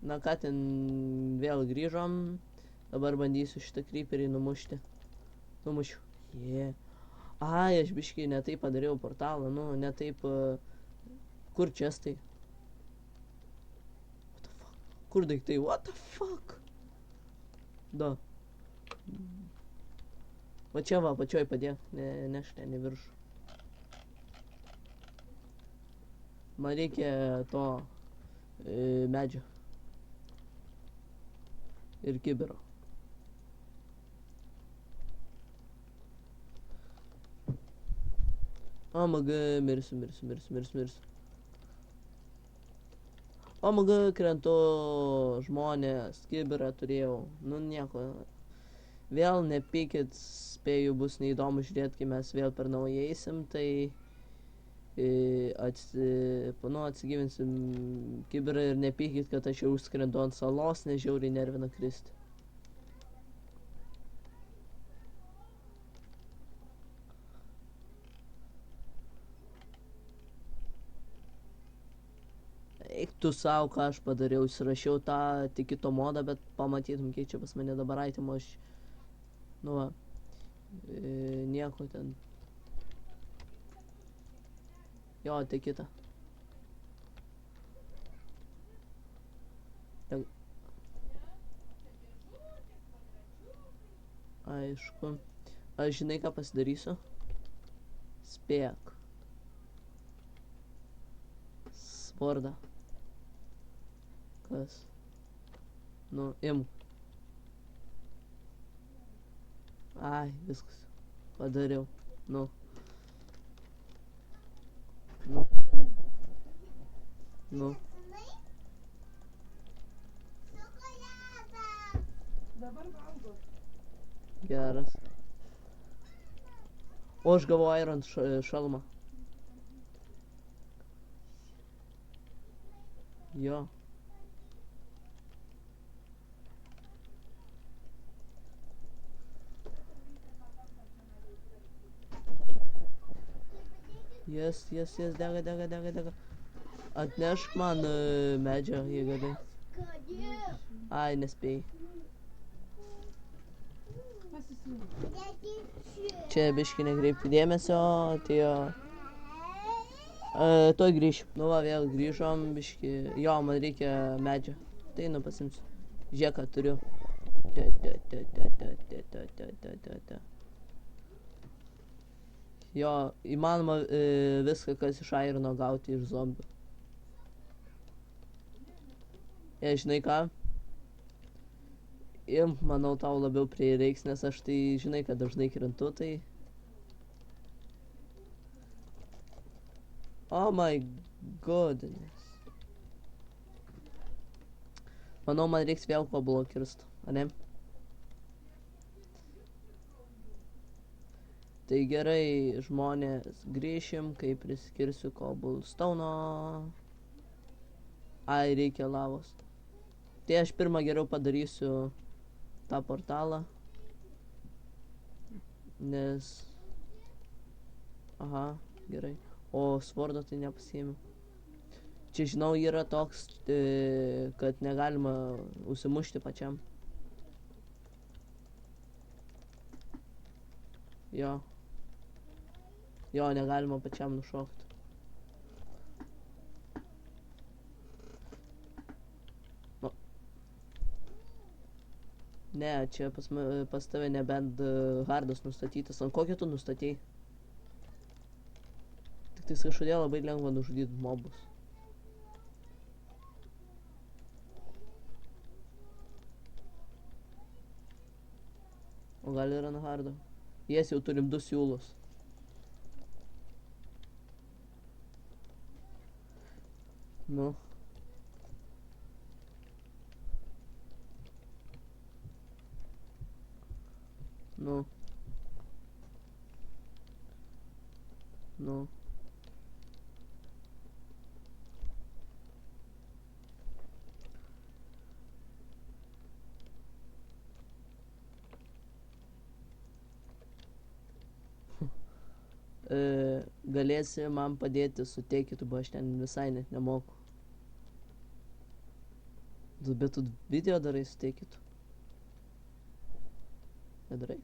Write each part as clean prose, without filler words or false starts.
Na ką ten vėl grįžom. Dabar bandysiu šitą creeperį numušti. Numušiu. Yeah. Ai, aš biškai ne taip padariau portalą, nu, ne taip... Kur čestai? What the fuck? Kur daiktai? What the fuck? Da. Va čia va, pačioj padėk, neš ten į viršų. Man reikia to medžio. Ir kibiro. OMG, mirsiu. OMG, krentu, žmonės, kibirą turėjau. Nu nieko. Vėl nepykit, spėju bus neįdomu žiūrėti, kai mes vėl per naują eisim, tai atsigyvinsim kibirą ir nepykit, kad aš jau skrendu ant salos, nes žiauriai nervina kristi. Eik tu savo, ką aš padariau, įsirašiau tą tik kito modą, bet pamatytum, kiek čia pas mane dabar aitimo, aš, nu va, nieko ten. Jo, tai kita. Aišku. Aš žinai, ką pasidarysiu? Spėk. Spordą. Kas? Nu, imk. Ai, viskas. Padariau. Nu. Nu. Dabar valgo. Geras. O aš gavau Iron šalmą. Jo. Yes, dega. Atnešk man medžio, jei gali. Ai, nespėjai. Čia biškai nekreipti dėmesio, tai jo. Tuoj grįšim. Nu va, vėl grįžom, biškai. Jo, man reikia medžio. Tai nu pasimsiu. Žiūrėk, ką turiu. Jo, įmanoma viską, kas iš Irono gauti iš zombių. Žinai ką? Imk, manau, tau labiau prireiks, nes aš tai, žinai, kad dažnai krentu, tai... Oh my goodness. Manau, man reiks vėl kobulo kirst, ane? Tai gerai, žmonės, grįšim, kai priskirsiu cobblestone'o. Ai, reikia lavos. Tai aš pirmą geriau padarysiu tą portalą. Nes... Aha, gerai. O svordo tai nepasiėmiau. Čia, žinau, yra toks, kad negalima užsimušti pačiam. Jo. Jo, negalima pačiam nušokti. Nu. Ne, čia pas tave nebent hardas nustatytas. Ant kokio tu nustatėjai? Tik tai kažkodėl labai lengva nužudyti mobus. O gal yra ant hardo? Jas jau turim 2 siūlus. Nu. Nu. Nu. Galėsi man padėti su teikitu, aš ten visai net nemoku. Bet tu video darai, suteikit. Nedarai?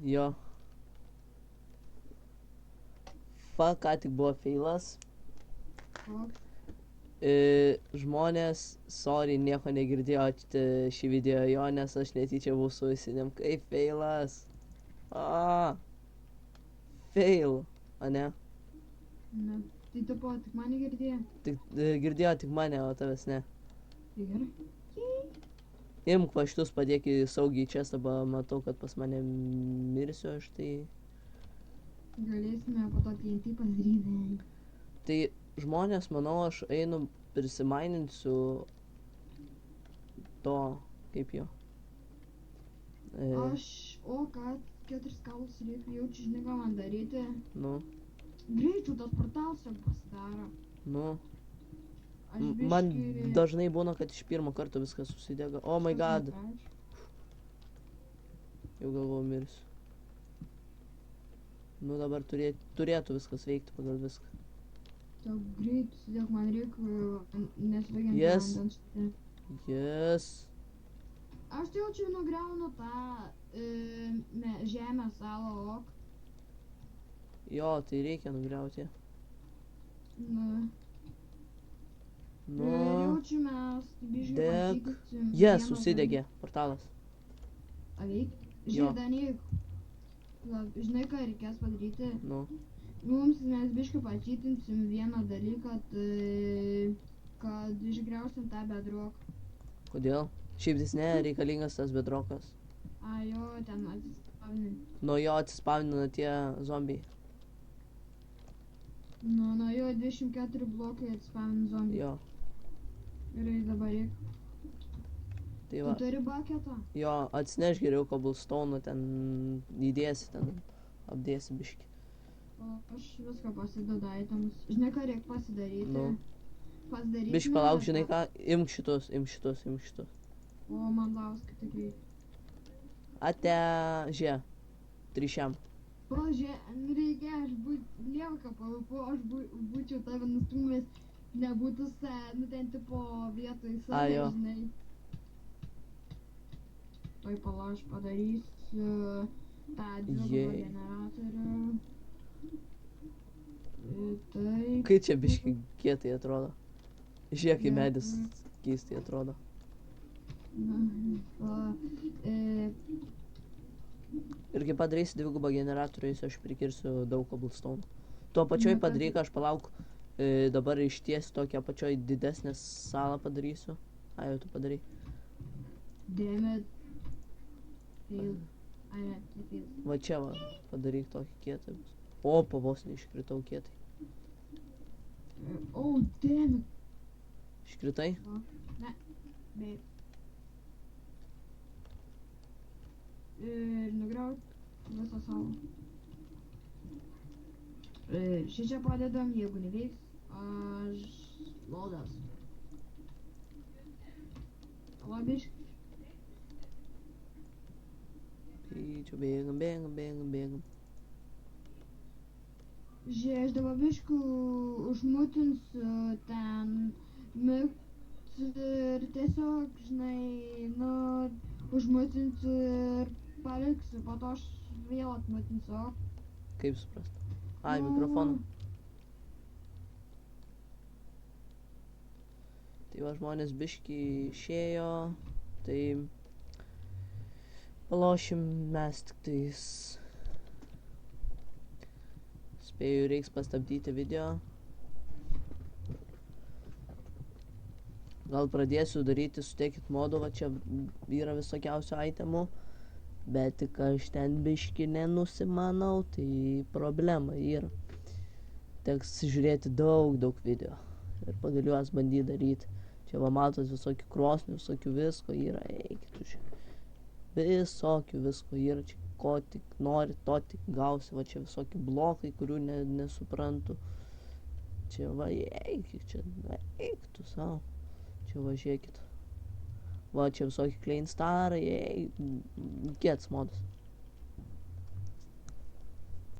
Jo. Ką tik buvo feilas. Koks? Žmonės, sorry, nieko negirdėjote šį video jo, nes aš netyčia buvau su ausinėm. Kaip feilas. Fail, ane? Ne. Tai tipo, tik mane girdėjo. Girdėjo tik mane, o tavęs ne. Tai gerai. Imk paštus, padėk į saugiai čia, dabar matau, kad pas mane mirsiu aš, tai... Galėsime po to TNT padaryti. Tai žmonės, manau, aš einu prisimaininsiu to, kaip jo. Ką, 4 kalus reikia, jaučiu, žinai, ką man daryti. Nu, Greičiau tas portalas jau pasidaro. nu. Aš Man biškį... dažnai būna, kad iš pirmo karto viskas susidega. Oh my god. Jau galvoju mirsiu. Nu dabar turėtų viskas veikti pagal viską. Tiesiog greit, sudėk, man reikia nesveigiant Yes. vandens. Yes. Aš tai jaučiu nugriaunu tą žemę salą, ok. Jo, tai reikia nugriauti. Nu. Nu. Jaučiu mes biškį Dek. pasikeitsim. Yes, susidegė portalas. Aveik. Jo. Žiedanyk. Žinai, ką reikės padaryti? Nu. Mums mes biškį pačytinsim vieną dalyką, kad išgriausim tą bedroką. Kodėl? Šiaip jis ne, reikalingas tas bedrokas. Jo, ten atsispavni. Nuo jo atsispavnina tie zombiai. Nuo jo 24 blokai atsispavni zombiai. Jo. Gerai, dabar reik. Tai Tu va. turi baketą? Jo, atsineš geriau cobblestone, ten įdėsi, ten apdėsi biškį. O aš viską pasidedu items. Žinai, ką reikia pasidaryti? Nu. Pasidaryti. Biškį palauk, žinai ką, imk šitus. O, man lausk, tai greit. Ate, žie. Trišiam. Pažiūrė, reikia, aš lieka palapu, aš būčiau tave nustumęs, nebūtų nu ten tipo vietoj jo. žinai. Tuoj pala, aš padarysiu tą dvigubą Jei. generatorių. Taip. Kai čia biškį kietai atrodo. Žiūrėk, kai Jo. medis keistai atrodo. Ir kai padarysi dvigubą generatorių, aš prikirsiu daug cobblestone. Tuo pačioj Nu, ką padaryk, aš palauk, dabar ištiesiu tokią pačioj didesnę salą padarysiu. Jau tu padarai. Damn it. Fail. Ne, tai fail. Va čia va, padaryk tokį kietą. O, pavos neiškritau kietai. Oh, damn it. Iškritai? Taip. Ir nugriaut visą salą. Šičia padedam, jeigu neveiks, aš lodas. Labiškai. Tai čia bėgam. Žiūrėk, aš dabar biškų užmutinsiu ten migt ir tiesiog, žinai, užmutinsiu ir paliksiu, po to aš vėl atmutinsiu. Kaip suprast? Mikrofoną. Tai va, žmonės biškį išėjo, tai palošim mes tik tais. Spėju, reiks pastabdyti video. Gal pradėsiu daryti, suteikit modų, va čia yra visokiausių itemų. Bet tik aš ten biškį nenusimanau, tai problema yra. Teks žiūrėti daug video. Ir pagal juos bandyti daryti. Čia va matos visokių krosnių, visokių visko yra. Eikit už. Visokių visko yra. Čia ko tik nori, to tik gausi. Va čia visokių blokai, kurių nesuprantu. Čia va eikit, čia eik tu savo. Čia va žiūrėkit. Va čia visokie Klein Starai, kiets modas.